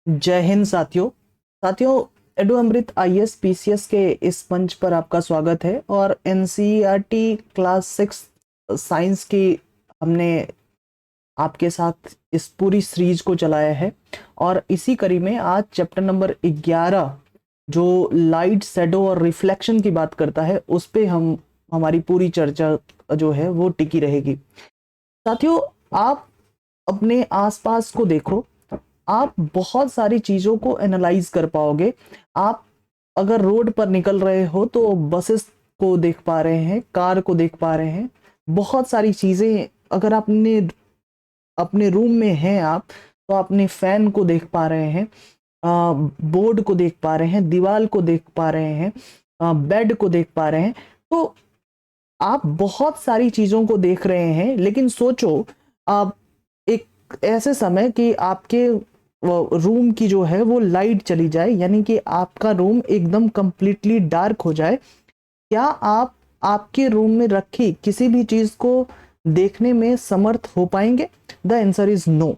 जय हिंद साथियों। एडु अमृत IAS PCS के इस मंच पर आपका स्वागत है। और एनसीईआरटी क्लास 6 साइंस की हमने आपके साथ इस पूरी सीरीज को चलाया है और इसी कड़ी में आज चैप्टर नंबर 11 जो लाइट, शैडो और रिफ्लेक्शन की बात करता है उस पे हमारी पूरी चर्चा जो है वो टिकी रहेगी। साथियों, आप अपने आसपास को देखो, आप बहुत सारी चीजों को एनालाइज कर पाओगे। आप अगर रोड पर निकल रहे हो तो बसेस को देख पा रहे हैं, कार को देख पा रहे हैं, बहुत सारी चीजें। अगर आपने अपने रूम में हैं आप, तो अपने फैन को देख पा रहे हैं, बोर्ड को देख पा रहे हैं, दीवार को देख पा रहे हैं, बेड को देख पा रहे हैं। तो आप बहुत सारी चीजों को देख रहे हैं। लेकिन सोचो, आप एक ऐसे समय कि आपके रूम की जो है वो लाइट चली जाए, यानी कि आपका रूम एकदम कंप्लीटली डार्क हो जाए। क्या आप आपके रूम में रखी किसी भी चीज को देखने में समर्थ हो पाएंगे? The answer is no.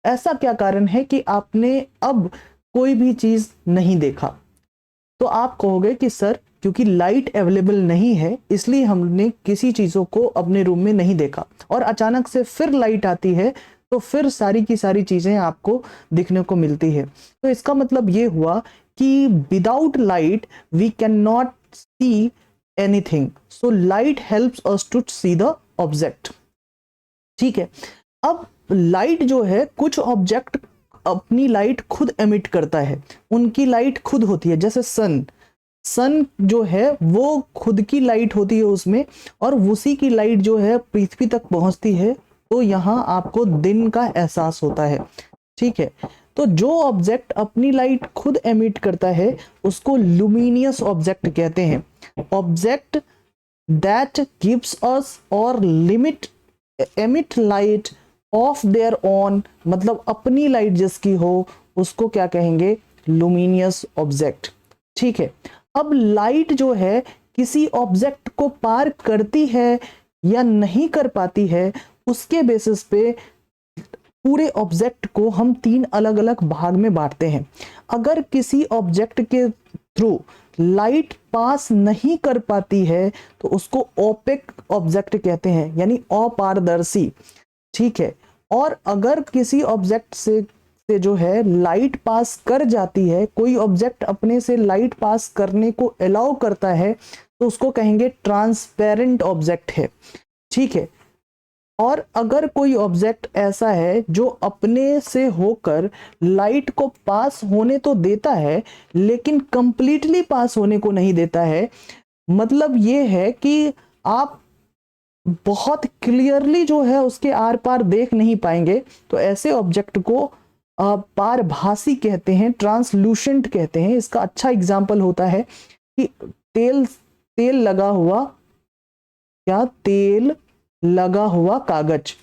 ऐसा क्या कारण है कि आपने अब कोई भी चीज नहीं देखा? तो आप कहोगे कि सर, क्योंकि लाइट अवेलेबल नहीं है इसलिए हमने किसी चीजों को अपने रूम में नहीं देखा, और अचानक से फिर लाइट आती है तो फिर सारी की सारी चीजें आपको दिखने को मिलती है। तो इसका मतलब ये हुआ कि without light we can not see anything. So light helps us to see the object. ठीक है। अब लाइट जो है, कुछ ऑब्जेक्ट अपनी लाइट खुद एमिट करता है, उनकी लाइट खुद होती है। जैसे सन जो है वो खुद की लाइट होती है उसमें, और उसी की लाइट जो है पृथ्वी तक पहुंचती है, तो यहाँ आपको दिन का एहसास होता है। ठीक है। तो जो ऑब्जेक्ट अपनी लाइट खुद एमिट करता है उसको लुमिनियस ऑब्जेक्ट कहते हैं। ऑब्जेक्ट दैट गिव्स अस और limit emit light of their own, मतलब अपनी लाइट जिसकी हो उसको क्या कहेंगे? Luminous object. ठीक है। अब लाइट जो है किसी ऑब्जेक्ट को पार करती है या नहीं कर पाती है, उसके बेसिस पे पूरे ऑब्जेक्ट को हम 3 अलग अलग भाग में बांटते हैं। अगर किसी ऑब्जेक्ट के थ्रू लाइट पास नहीं कर पाती है तो उसको ओपेक ऑब्जेक्ट कहते हैं, यानी अपारदर्शी। ठीक है। और अगर किसी ऑब्जेक्ट से जो है लाइट पास कर जाती है, कोई ऑब्जेक्ट अपने से लाइट पास करने को अलाउ करता है, तो उसको कहेंगे ट्रांसपेरेंट ऑब्जेक्ट है। ठीक है। और अगर कोई ऑब्जेक्ट ऐसा है जो अपने से होकर लाइट को पास होने तो देता है लेकिन कंप्लीटली पास होने को नहीं देता है, मतलब ये है कि आप बहुत क्लियरली जो है उसके आर पार देख नहीं पाएंगे, तो ऐसे ऑब्जेक्ट को पारभासी कहते हैं, ट्रांसलूसेंट कहते हैं। इसका अच्छा एग्जाम्पल होता है कि तेल तेल लगा हुआ तेल लगा हुआ कागज।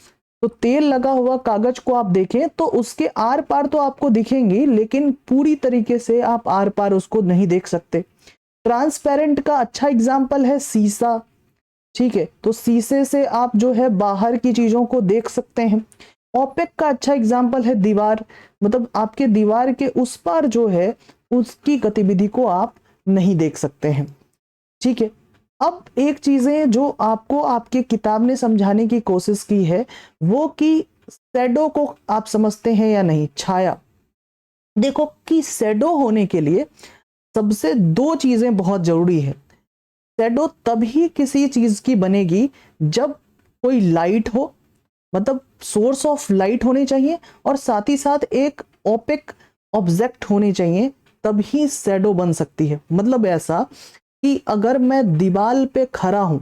तो तेल लगा हुआ कागज को आप देखें तो उसके आर पार तो आपको दिखेंगी, लेकिन पूरी तरीके से आप आर पार उसको नहीं देख सकते। ट्रांसपेरेंट का अच्छा एग्जाम्पल है शीशा। ठीक है। तो शीशे से आप जो है बाहर की चीजों को देख सकते हैं। ओपेक का अच्छा एग्जाम्पल है दीवार, मतलब आपके दीवार के उस पार जो है उसकी गतिविधि को आप नहीं देख सकते हैं। ठीक है। अब एक चीजें जो आपको आपके किताब ने समझाने की कोशिश की है वो कि शैडो को आप समझते हैं या नहीं, छाया। देखो कि शैडो होने के लिए सबसे 2 चीजें बहुत जरूरी है। शैडो तभी किसी चीज की बनेगी जब कोई लाइट हो, मतलब सोर्स ऑफ लाइट होनी चाहिए, और साथ ही साथ एक ओपेक ऑब्जेक्ट होने चाहिए, तभी शैडो बन सकती है। मतलब ऐसा कि अगर मैं दीवार पे खड़ा हूं,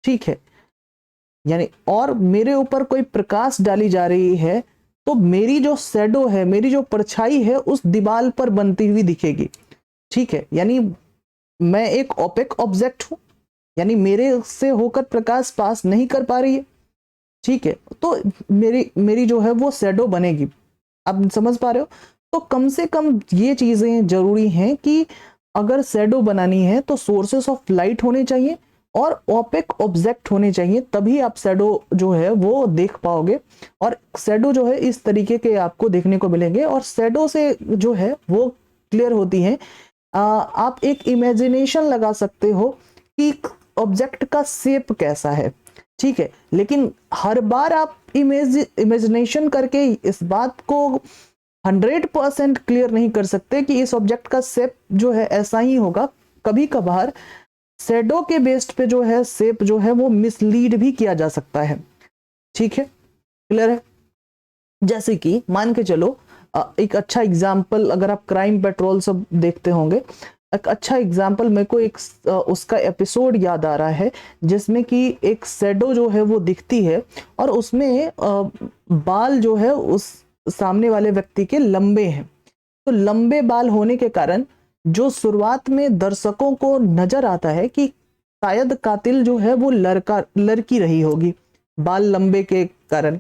ठीक है, यानी और मेरे ऊपर कोई प्रकाश डाली जा रही है, तो मेरी जो शैडो है, मेरी जो परछाई है उस दीवार पर बनती हुई दिखेगी। ठीक है। यानी मैं एक ओपेक ऑब्जेक्ट हूं, यानी मेरे से होकर प्रकाश पास नहीं कर पा रही है। ठीक है। तो मेरी मेरी जो है वो शैडो बनेगी। आप समझ पा रहे हो? तो कम से कम ये चीजें जरूरी हैं कि अगर शैडो बनानी है तो सोर्सेस ऑफ लाइट होने चाहिए, और ओपेक ऑब्जेक्ट होने चाहिए, तभी आप शैडो जो है वो देख पाओगे। और शैडो जो है इस तरीके के आपको देखने को मिलेंगे, और शैडो से जो है वो क्लियर होती है। आप एक इमेजिनेशन लगा सकते हो कि ऑब्जेक्ट का शेप कैसा है, ठीक है, लेकिन हर बार आप इमेजिनेशन करके इस बात को 100% क्लियर नहीं कर सकते कि इस ऑब्जेक्ट का शेप जो है ऐसा ही होगा। कभी कभार शैडो के बेस्ड पे जो है शेप जो है वो मिसलीड भी किया जा सकता है, ठीक है, क्लियर है। जैसे कि मान के चलो, एक अच्छा एग्जाम्पल, अगर आप क्राइम पेट्रोल सब देखते होंगे, एक अच्छा एग्जाम्पल मेरे को एक उसका एपिसोड याद आ रहा है जिसमें कि एक शैडो जो है वो दिखती है, और उसमें बाल जो है उस सामने वाले व्यक्ति के लंबे हैं। तो लंबे बाल होने के कारण जो शुरुआत में दर्शकों को नजर आता है कि शायद कातिल जो है वो लड़की रही होगी बाल लंबे के कारण,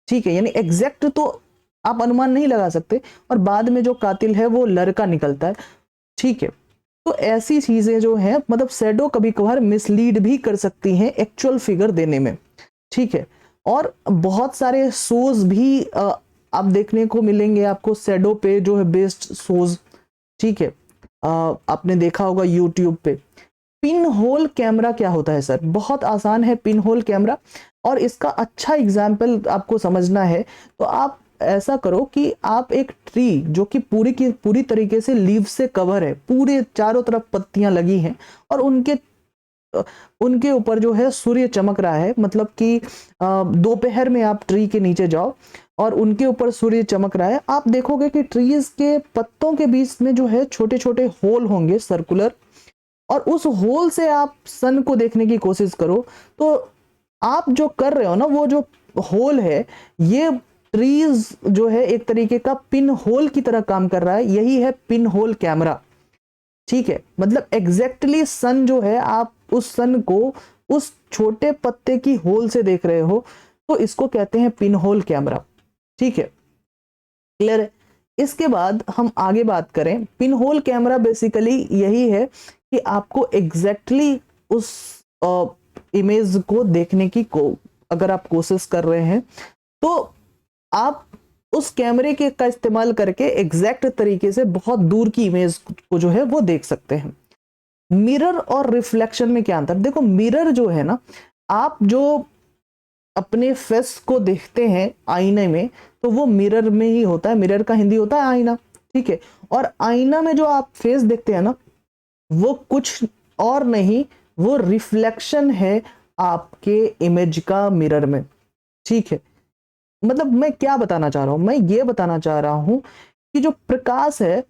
ठीक है, यानी एग्जैक्ट तो आप अनुमान नहीं लगा सकते, और बाद में जो कातिल है वो लड़का निकलता है, ठीक है। तो ऐसी चीजें जो है, मतलब शैडो कभी कभार मिसलीड भी कर सकती हैं एक्चुअल फिगर देने में, ठीक है। और बहुत सारे शोज भी आप देखने को मिलेंगे आपको शैडो पे जो है बेस्ड शोज, ठीक है। आपने देखा होगा यूट्यूब पे। पिन होल कैमरा क्या होता है सर? बहुत आसान है पिन होल कैमरा, और इसका अच्छा एग्जाम्पल आपको समझना है तो आप ऐसा करो कि आप एक ट्री जो कि पूरी की पूरी तरीके से लीव से कवर है, पूरे चारों तरफ पत्तियां लगी हैं, और उनके ऊपर जो है सूर्य चमक रहा है, मतलब कि दोपहर में आप ट्री के नीचे जाओ और उनके ऊपर सूर्य चमक रहा है, आप देखोगे कि ट्रीज के पत्तों के बीच में जो है छोटे छोटे होल होंगे सर्कुलर, और उस होल से आप सन को देखने की कोशिश करो। तो आप जो कर रहे हो ना, वो जो होल है, ये ट्रीज जो है एक तरीके का पिन होल की तरह काम कर रहा है, यही है पिन होल कैमरा, ठीक है। मतलब एग्जैक्टली सन जो है, आप उस सन को उस छोटे पत्ते की होल से देख रहे हो, तो इसको कहते हैं पिन होल कैमरा, ठीक है, क्लियर है। इसके बाद हम आगे बात करें, पिन होल कैमरा बेसिकली यही है कि आपको एग्जैक्टली उस इमेज को देखने की अगर आप कोशिश कर रहे हैं, तो आप उस कैमरे के का इस्तेमाल करके एग्जैक्ट तरीके से बहुत दूर की इमेज को जो है वो देख सकते हैं। मिरर और रिफ्लेक्शन में क्या अंतर? देखो, मिरर जो है ना, आप जो अपने फेस को देखते हैं आईने में, तो वो मिरर में ही होता है। मिरर का हिंदी होता है आईना, ठीक है। और आईना में जो आप फेस देखते हैं ना, वो कुछ और नहीं, वो रिफ्लेक्शन है आपके इमेज का मिरर में, ठीक है। मतलब मैं क्या बताना चाह रहा हूं, मैं ये बताना चाह रहा हूं कि जो प्रकाश है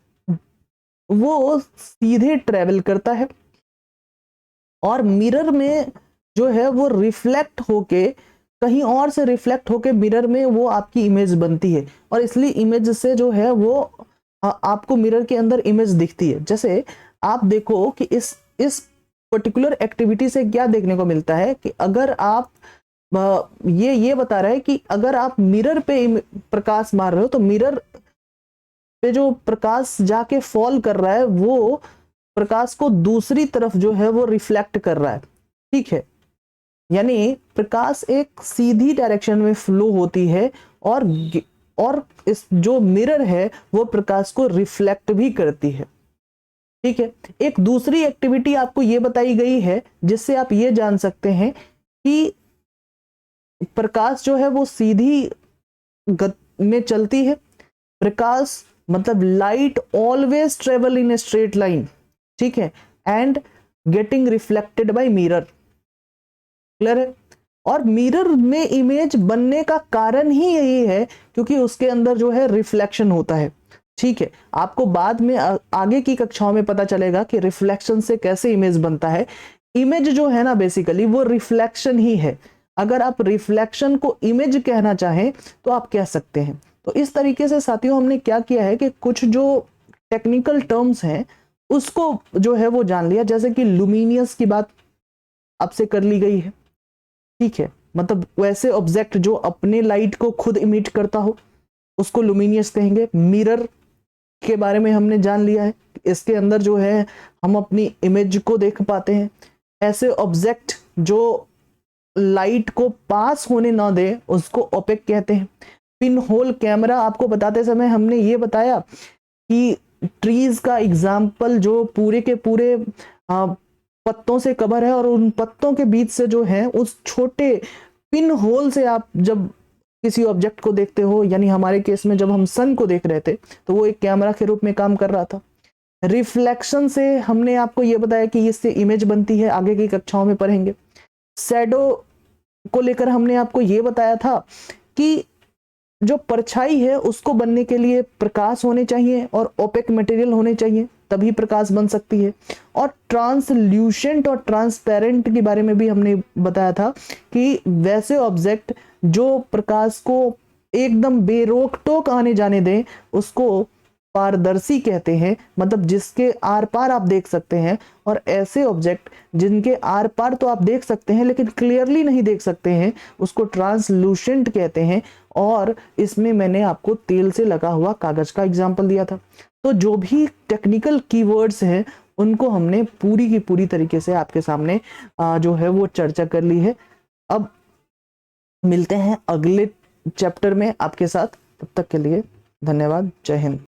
वो सीधे ट्रेवल करता है, और मिरर में जो है वो रिफ्लेक्ट होके कहीं और से रिफ्लेक्ट होके मिरर में वो आपकी इमेज बनती है, और इसलिए इमेज से जो है वो आपको मिरर के अंदर इमेज दिखती है। जैसे आप देखो कि इस पर्टिकुलर एक्टिविटी से क्या देखने को मिलता है कि अगर आप ये बता रहा है कि अगर आप मिरर पे प्रकाश मार रहे हो, तो मिरर पे जो प्रकाश जाके फॉल कर रहा है, वो प्रकाश को दूसरी तरफ जो है वो रिफ्लेक्ट कर रहा है, ठीक है। यानी प्रकाश एक सीधी डायरेक्शन में फ्लो होती है, और इस जो मिरर है वो प्रकाश को रिफ्लेक्ट भी करती है, ठीक है। एक दूसरी एक्टिविटी आपको ये बताई गई है जिससे आप ये जान सकते हैं कि प्रकाश जो है वो सीधी गति में चलती है। प्रकाश मतलब light always travel in a straight line, ठीक है, and getting reflected by mirror, clear है। और मिरर में इमेज बनने का कारण ही यही है क्योंकि उसके अंदर जो है रिफ्लेक्शन होता है, ठीक है। आपको बाद में आगे की कक्षाओं में पता चलेगा कि रिफ्लेक्शन से कैसे इमेज बनता है। इमेज जो है ना बेसिकली वो रिफ्लेक्शन ही है। अगर आप रिफ्लेक्शन को इमेज कहना चाहें तो आप कह सकते हैं। तो इस तरीके से साथियों हमने क्या किया है कि कुछ जो टेक्निकल टर्म्स हैं उसको जो है वो जान लिया, जैसे कि लुमिनियस की बात आपसे कर ली गई है, ठीक है। मतलब वैसे ऑब्जेक्ट जो अपने लाइट को खुद इमिट करता हो उसको लुमिनियस कहेंगे। मिरर के बारे में हमने जान लिया है, इसके अंदर जो है हम अपनी इमेज को देख पाते हैं। ऐसे ऑब्जेक्ट जो लाइट को पास होने ना दे उसको ओपेक कहते हैं। पिन होल कैमरा आपको बताते समय हमने ये बताया कि ट्रीज का एग्जाम्पल जो पूरे के पूरे पत्तों से कवर है और उन पत्तों के बीच से जो है उस छोटे पिन होल से आप जब किसी ऑब्जेक्ट को देखते हो, यानी हमारे केस में जब हम सन को देख रहे थे तो वो एक कैमरा के रूप में काम कर रहा था। रिफ्लेक्शन से हमने आपको ये बताया कि इससे इमेज बनती है, आगे की कक्षाओं में पढ़ेंगे। शैडो को लेकर हमने आपको ये बताया था कि जो परछाई है उसको बनने के लिए प्रकाश होने चाहिए और ओपेक मटेरियल होने चाहिए, तभी प्रकाश बन सकती है। और ट्रांसल्यूशेंट और ट्रांसपेरेंट के बारे में भी हमने बताया था कि वैसे ऑब्जेक्ट जो प्रकाश को एकदम बेरोक टोक आने जाने दें उसको पारदर्शी कहते हैं, मतलब जिसके आर पार आप देख सकते हैं। और ऐसे ऑब्जेक्ट जिनके आर पार तो आप देख सकते हैं लेकिन क्लियरली नहीं देख सकते हैं उसको ट्रांसलूसेंट कहते हैं। और इसमें मैंने आपको तेल से लगा हुआ कागज का एग्जाम्पल दिया था। तो जो भी टेक्निकल कीवर्ड्स हैं उनको हमने पूरी की पूरी तरीके से आपके सामने जो है वो चर्चा कर ली है। अब मिलते हैं अगले चैप्टर में आपके साथ, तब तक के लिए धन्यवाद, जय हिंद।